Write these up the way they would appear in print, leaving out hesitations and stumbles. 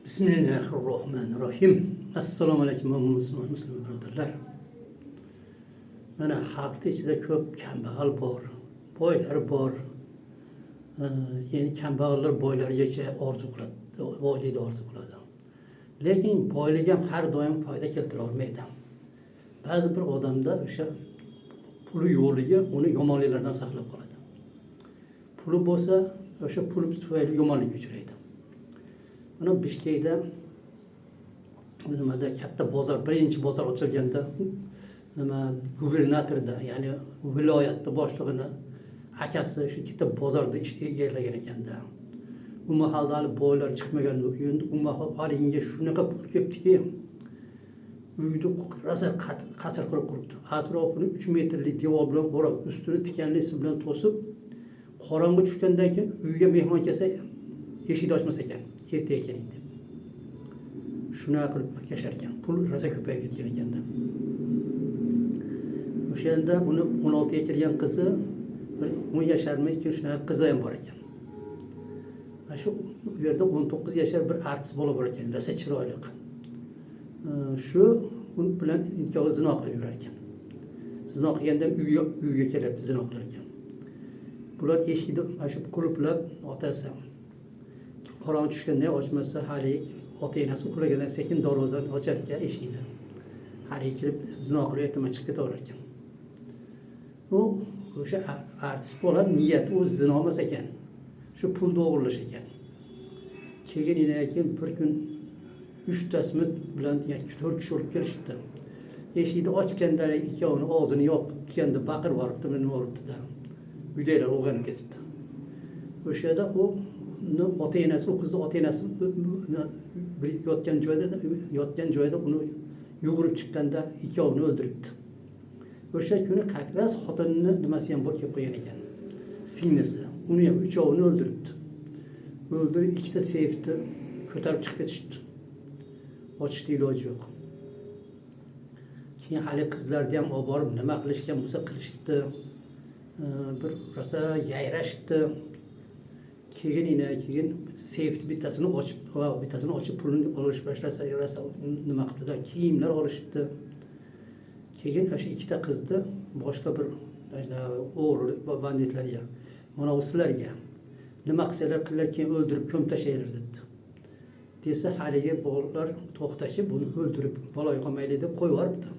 Bismillahirrahmanirrahim. Assalomu alaykum musulmon birodarlar. Mana xalqning ichida ko'p kambag'al bor, boylar bor. Ya'ni kambag'allar boylargacha orzu qiladi, boylikni orzu qiladi. Lekin boylik ham har doim foyda keltira olmaydi. Ba'zi bir odamda o'sha puli yo'liga uni yomonliklardan saqlab qoladi. Puli bo'lsa, o'sha pul tufayli yomonlikka uchraydi. Mana Bishkekda nimada katta bozor, birinchi bozor ochilganda nima gubernatorda, ya'ni viloyatning boshlig'ini akasi shu katta bozorda ish egallagan ekanda. U mahalda hali boylar chiqmagan, endi u mahal haliga shunaqa pul kelibdiki, uyni rosa qasr qurib quribdi. Atrofini 3 metrlik devor bilan o'rab, ustini tikanlisi bilan to'sib, qorong'i tushgandan keyin uyga mehmon kelsa, eshik ochmas ekan, ertaga keling deb. Shunaqa qilib yashar ekan. Pul rosa ko'payib ketgan ekanda. O'shanda uni 16 ga kirgan qizi, 10 yasharmi, shunaqa qizi ham bor ekan. Shu yerda 19 yashar bir artist bola bor ekan, rosa chiroyli. Shu uni bilan nikoh zino qilib yurar ekan. Zino qilganda uyga kelib zino qilar ekan. Bular eshikni shu qulflab, otasi qorong'i tushganda ochmasa, hali ota-onasi uxlagandan sekin darvozani ochar ekan eshikni. Hali kirib zino qilib ertaman chiqib ketaverar ekan. U o'sha artist bola niyati u zino emas ekan. Shu pulni o'g'irlash ekan. Keyin bir kun 3 tasmi bilan 4 kishi olib kelishdi. Eshikni ochganda ikkovini og'zini yopganda baqirib boribdi, nima bo'libdi-da. Uydagilar o'g'anib ketibdi. O'shada u ota-onasi, u qizni ota-onasi yotgan joyda uni yugurib chiqqanda ikkovini o'ldiribdi. O'sha kuni qaqras xotinini nimasi ham kelib qo'ygan ekan. Singlisi, uni ham uchovini o'ldiribdi. O'ldirib ikkita seyfni ko'tarib chiqib ketishdi. Ochishga iloji yo'q. Keyin hali qizlarni ham olib borib nima qilishgan bo'lsa qilishdi. Bir rosa yayrashdi. Keyin seyfni bittasini ochib pulini olish boshlasa, nima qildi? Kiyimlar olishibdi. Keyin o'sha ikkita qizni boshqa bir o'g'ri banditlarga, mana sizlarga nima qilsalar qilinglar, keyin o'ldirib ko'm tashlaylar dedi. Desa haligi bolalar to'xtashib, buni o'ldirib baloy qolmayli deb qo'yib yuboribdi.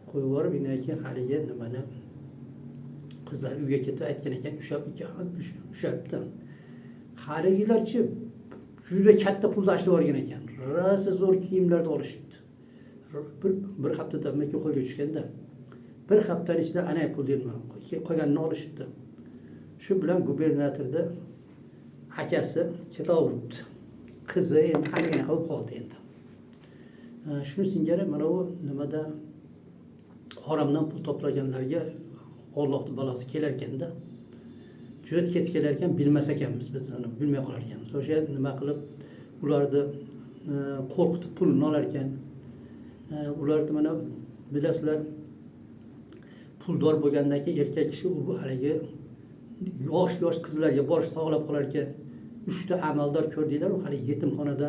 Qo'yib yuborib, keyin haligi nimani qizlar uyga ketib aytgan ekan, ushabdi. Haligilarchi juda katta pul tashlab olgan ekan. Rosa zo'r kiyimlarni olishibdi. Bir haftadan keyin qo'lga tushganda, bir haftaning ichida ana pul deyman, qolganini olishibdi. Shu bilan gubernatorda akasi ketaveribdi. Qizi endi haligina qolib qoldi endi. Shuni singari mana u nimada haromdan pul to'plaganlarga Allohning balosi kelar ekanda. Juda tez kelar ekan, bilmas ekanmiz biz uni, bilmay qolar ekanmiz. O'sha nima qilib ularni qo'rqitib pulini olar ekan. Ularni mana bilasizlar, puldor bo'lgandan keyin erkak kishi u haligi yosh qizlarga borish tog'lab qolar ekan. 3 ta amaldor ko'rdinglar, u hali yetimxonada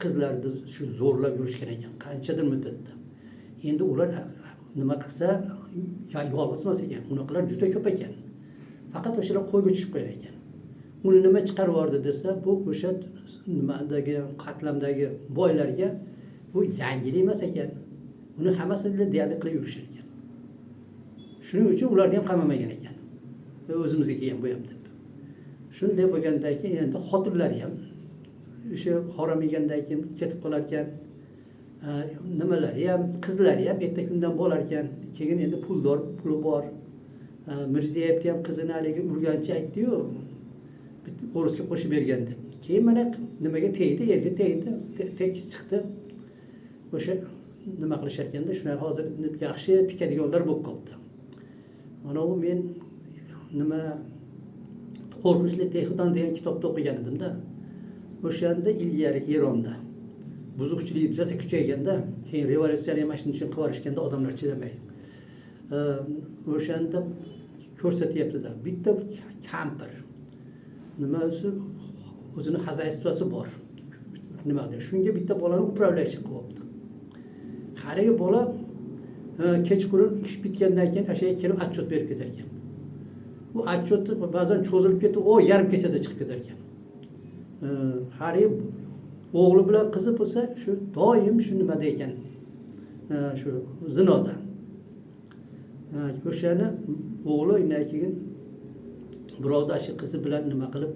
qizlarni shu zo'rlab yurishgan ekan, qanchadir muddatda. Endi ular nima qilsa, yolg'iz emas ekan, unaqilar juda ko'p ekan. Faqat o'shalar qo'yga tushib qo'yar ekan. Uni nima chiqarib yubordi desa, bu o'sha nimadagi qatlamdagi boylarga bu yangilik emas ekan. Uni hammasini deyarli qilib yurishar ekan. Shuning uchun ularni ham qamamagan ekan. Va o'zimizga kelgan bu ham deb. Shunday bo'lgandan keyin endi xotinlari ham o'sha harom yegandan keyin ketib qolar ekan. Nimalari ham, qizlari ham erta kundan bo'lar ekan. Keyin endi puli bor. Mirziyevni ham qizini haligi urgancha aytdi-yu, o'risga qo'shib bergan deb. Keyin mana nimaga tegdi, yerga tegdi, tekis chiqdi. O'sha nima qilishar ekanda, shunaqa hozir yaxshi tikadiganlar bo'lib qoldi. Mana u men nima qo'rqinchli Tehron degan kitobda o'qigan edim-da. O'shanda ilgari Eronda buzuqchilik rosa kuchayganda, keyin revolyutsiyani ham shunday uchun qivorishganda odamlar chidamay. O'shanda ko'rsatyapti-da, bitta kampir. Nima o'zi o'zini xazayistvasi bor. nima deydi, shunga bitta bolani upravляющий qilibdi. Haligi bola kechqurun ish bitgandan keyin o'sha yerga kelib отчет berib ketar ekan. Bu отчет ba'zan cho'zilib ketib, yarim kechada chiqib ketar ekan. Haligi o'g'li bilan qizi bo'lsa, shu doim shu nimada ekan, shu zinoda. O'shani o'g'li undan keyin birovda shu qizi bilan nima qilib,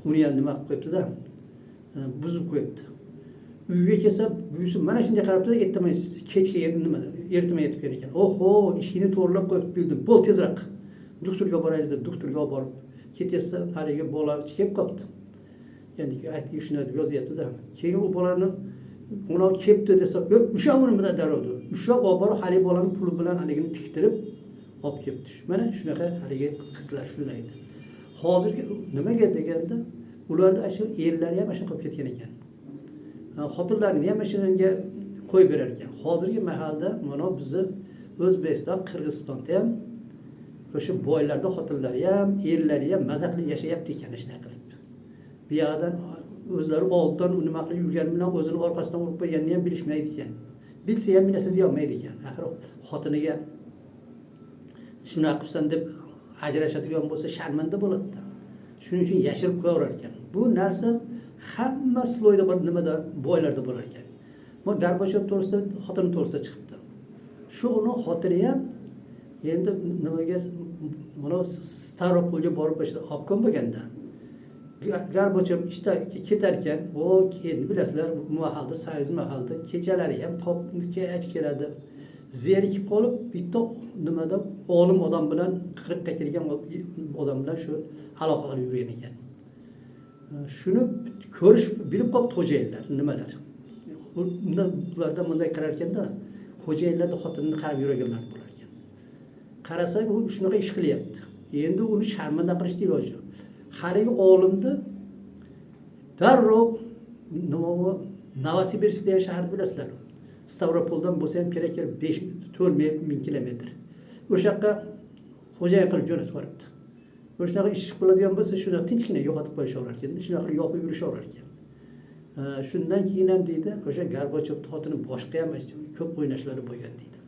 uni ham nima qilib qo'yibdi-da, buzib qo'yibdi. Uyga kelsa, buyisi mana shunday qarabdi, ertaman kechga nimada, ertaman yetib kelgan ekan. Oho, ishini to'g'rilab qo'yib bildim. Bo'l tezroq. Doktorga boraylik deb doktorga olib borib, ketsa haligi bola chiqib qolibdi. Endi aytib shuni deb yozyapti-da. Keyin u bolani uni kelibdi desa, o'sha o'rnida darodi. Ushlab olib borib, haligi bolaning puli bilan haligini tiktirib olib kelibdi. Mana shunaqa haligi qizlar shunday edi. Hozirgi nimaga deganda, ularda shu erlari ham shunaqa qilib ketgan ekan. Xotinlarini ham shunga qo'yib berar ekan. Hozirgi mahalda mana bizni O'zbekiston, Qirg'izistonda ham o'sha boylarda xotinlari ham, erlari ham maza qilib yashayapti ekan shunaqa qilib. Bu yerdan o'zlari olddan nima qilib yurgani bilan o'zini orqasidan urib qo'yganini ham bilishmaydi ekan. Bilsa ham bir narsa deya olmaydi ekan. Axir xotiniga shunaqa qilsan deb ajrashadigan bo'lsa sharmanda bo'ladi-da. Shuning uchun yashirib qo'yaverar ekan. Bu narsa hamma sloyda bor, nimada boylarda bo'lar ekan. Bu Garbachov to'g'risida, xotini to'g'risida chiqibdi. Shu uni xotini ham endi nimaga mana Stavropolga borib olib bo'lganda Garbachov ishda ketar ekan, endi bilasizlar, bu mahalda, soyuz mahalda kechalari ham kech keladi. Zerikib qolib, bitta nimada olim odam bilan, 40 ga kelgan odam bilan shu aloqa qilib yurgan ekan. Shuni ko'rish bilib qolibdi xo'jayinlar, nimalar. Ularda bunday qarar ekanda, xo'jayinlarda xotinini qarab yuraganlar bo'lar ekan. Qarasak, u shunaqa ish qilyapti. Endi uni sharmanda qilishni iloji yo'q. Haligi olimni darrov Novosibirsk degan shaharni bilasizlar. Stavropoldan bo'lsa ham kerak 5-4 ming kilometr. O'sha yoqqa xo'jayin qilib jo'natib yuboribdi. O'shanaqa ish qiladigan bo'lsa, shuni tinchgina yo'qotib qo'yishaverar ekan. Shunaqa qilib yopib yurishaverar ekan. Shundan keyin ham deydi, o'sha Garbachov xotini boshqa ham ko'p o'ynashlari bo'lgan deydi.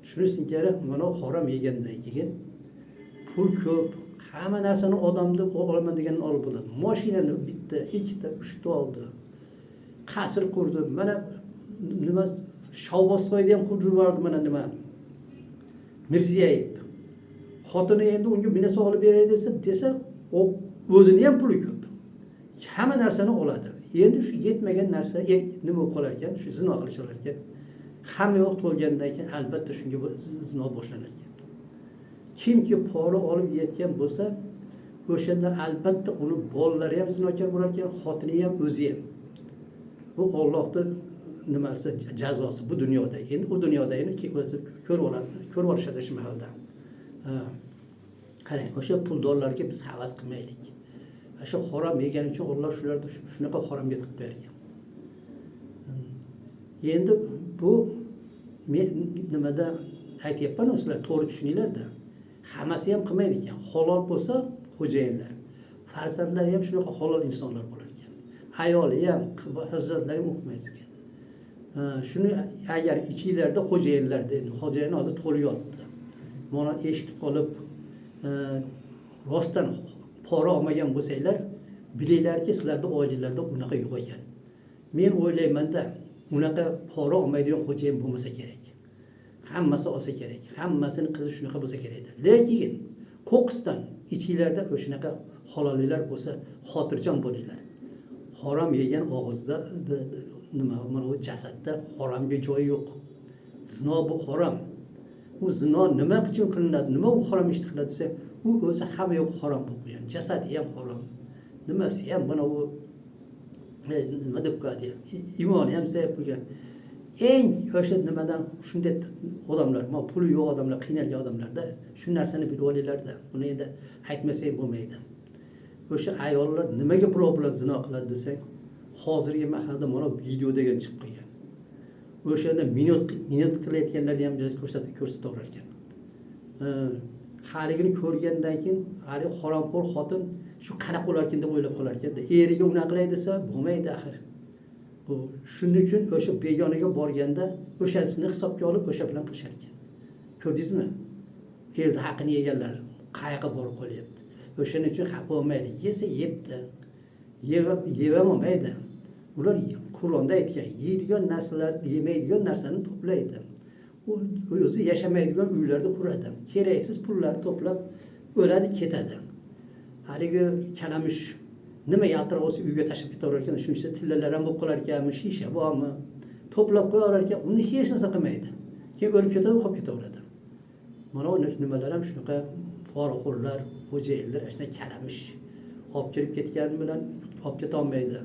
Shuni singari mana harom yegandan keyin pul ko'p, hamma narsani odamni olaman deganini olib bo'ladi. Mashinani bitta, ikkita, 3 ta oldi. Qasr qurdi. Mana nima Shavvosvoyda ham qurib yubordi, mana nima Mirziyoyev. Xotini endi unga bir narsa olib beray desa, o'zini ham puli ko'p. Hamma narsani oladi. Endi shu yetmagan narsa nima bo'lib qolar ekan, shu zino qilishalar ekan. Hamma yo'q bo'lgandan keyin albatta shunga zino boshlanar ekan. Kimki pora olib yetgan bo'lsa, o'shanda albatta uni bolalari ham zinokor bo'lar ekan, xotini ham, o'zi ham. Bu Allohning nimasi, jazosi bu dunyoda. Endi u dunyoda endi o'zi ko'rib olishadi shu mahalda. Qarang, o'sha puldorlarga biz havas qilmaylik. O'sha harom yegan uchun Alloh shularni shunaqa haromga tiqib bergan. Endi bu nimada aytyapman, sizlar to'g'ri tushuninglar-da. Hammasi ham qilmaydi ekan. Halol bo'lsa xo'jayinlar, farzandlari ham shunaqa halol insonlar bo'lar ekan. Ayoli ham, farzandlari ham o'qimaydi ekan. Shuni agar ichinglarda xo'jayinlarda, endi xo'jayin hozir to'lib yotdi. Mana eshitib qolib, rostdan pora olmagan bo'lsanglar, bilinglarki, sizlarda oilalarda unaqa yo'q ekan. Men o'ylayman-da, unaqa pora olmaydigan xo'jayin bo'lmasa kerak. Hammasi olsa kerak. Hammasini qizi shunaqa bo'lsa kerak. Lekin qo'qqisdan ichinglarda o'shanaqa halolliklar bo'lsa, xotirjam bo'linglar. Harom yegan og'izda nima, mana bu jasadda haromga joyi yo'q. Zino bu harom. U zino nima uchun qilinadi? Nima u harom ish qiladi desa, u o'zi hamma yo'q harom bo'lib qo'ygan. Jasadi ham harom. Nimasi ham mana u nima deb qo'yadi? Imoni ham zaif bo'lgan. Eng o'sha nimadan shunday odamlar, mana puli yo'q odamlar, qiynalgan odamlarda shu narsani bilib olinglar-da. Buni endi aytmasak bo'lmaydi. O'sha ayollar nimaga birov bilan zino qiladi desang, hozirgi mahalda mana video degan chiqib qolgan. O'shanda minut qilayotganlarni ham ko'rsataverar ekan. Haligini ko'rgandan keyin hali haromxo'r xotin shu qanaqa bo'larkan deb o'ylab qolarkanda, eriga unaqa qilay desa bo'lmaydi axir. Bu shuning uchun o'sha begonaga borganda o'shasini hisobga olib o'sha bilan qilishar ekan. Ko'rdingizmi? Elni haqqini yeganlar qayoqqa borib qolyapti. O'shaning uchun xafa bo'lmaydi. Yesa yebdi. Yeyolmaydi. Ular Qur'onda aytgan, yeydigan narsalar, yemaydigan narsani to'playdi. U o'zi yashamaydigan uylarda quradi. Keraksiz pullar to'plab o'ladi, ketadi. Haligi kalamush nima yaltiroq bo'lsa uyga tashlab ketaverar ekan, shuncha tillalar ham bo'lib qolar ekanmi, shisha bormi, to'plab qo'yar ekan, uni hech narsa qilmaydi. Keyin o'lib ketadi, qolib ketaveradi. Mana bu nimalar ham shunaqa poraxo'rlar, xo'jayinlar ashuna kalamush olib kirib ketgani bilan olib keta olmaydi.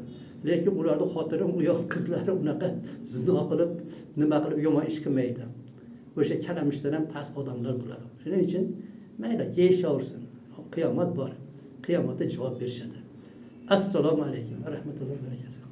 Lekin ularning xotiri, uyoq qizlari unaqa zino qilib, nima qilib yomon ish qilmaydi. O'sha kalamushlar ham past odamlar bo'ladi. Shuning uchun mayli yeyishaversin. Qiyomat bor. Qiyomatda javob berishadi. Assalomu alaykum va rahmatullohi va barakatuh.